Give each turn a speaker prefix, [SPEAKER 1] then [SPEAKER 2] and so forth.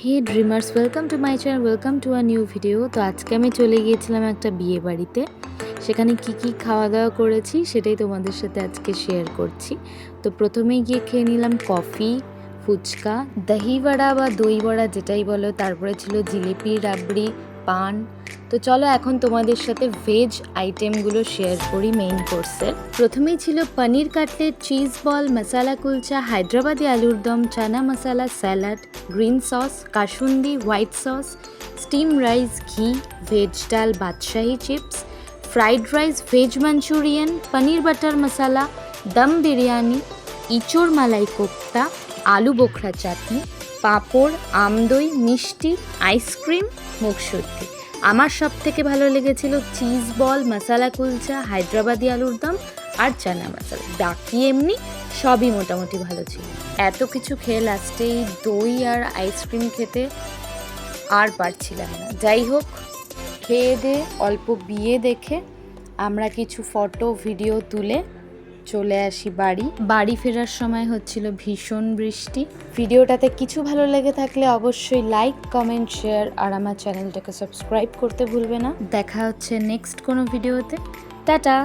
[SPEAKER 1] Hey dreamers, welcome to my channel, welcome to a new video. তো আজকে আমি চলে গিয়েছিলাম একটা বিয়ে বাড়িতে। সেখানে কি খাওয়া দাওয়া করেছি সেটাই তোমাদের সাথে আজকে শেয়ার করছি। তো প্রথমেই গিয়ে খেয়ে নিলাম কফি, ফুচকা, দহি বড়া বা দই বড়া যেটাই বলো, তারপরে ছিল জিলিপি, রাবড়ি, পান। তো চলো এখন তোমাদের সাথে ভেজ আইটেমগুলো শেয়ার করি মেইন কোর্সের। প্রথমেই ছিল paneer cutlet, cheese ball, masala kulcha, Hyderabadi আলুর দম, chana masala, salad, green sauce, kasundi, white sauce, steam rice, ghee, veg ডাল, বাদশাহি chips, fried rice, veg Manchurian, paneer butter masala, dum biryani, ইঁচড় মালাই কোপ্তা, আলু বোখরা চাটনি, পাঁপড়, আমদই, মিষ্টি, আইসক্রিম, মুখশুদ্ধি। আমার সব থেকে ভালো লেগেছিল চিজ বল, মশালা কুলচা, হায়দ্রাবাদি আলুর দম আর চানা মশালা। বাকি এমনি সবই মোটামুটি ভালো ছিল। এত কিছু খেয়ে লাস্টেই দই আর আইসক্রিম খেতে আর পারছিলাম না। যাই হোক, খেয়ে দিয়ে অল্প বিয়ে দেখে আমরা কিছু ফটো ভিডিও তুলে চলে আসি বাড়ি ফেরার সময় হচ্ছিল ভীষণ বৃষ্টি। ভিডিওটাতে কিছু ভালো লেগে থাকলে অবশ্যই লাইক, কমেন্ট, শেয়ার আর আমার চ্যানেলটাকে সাবস্ক্রাইব করতে ভুলবে না। দেখা হচ্ছে নেক্সট কোনো ভিডিওতে। টাটা।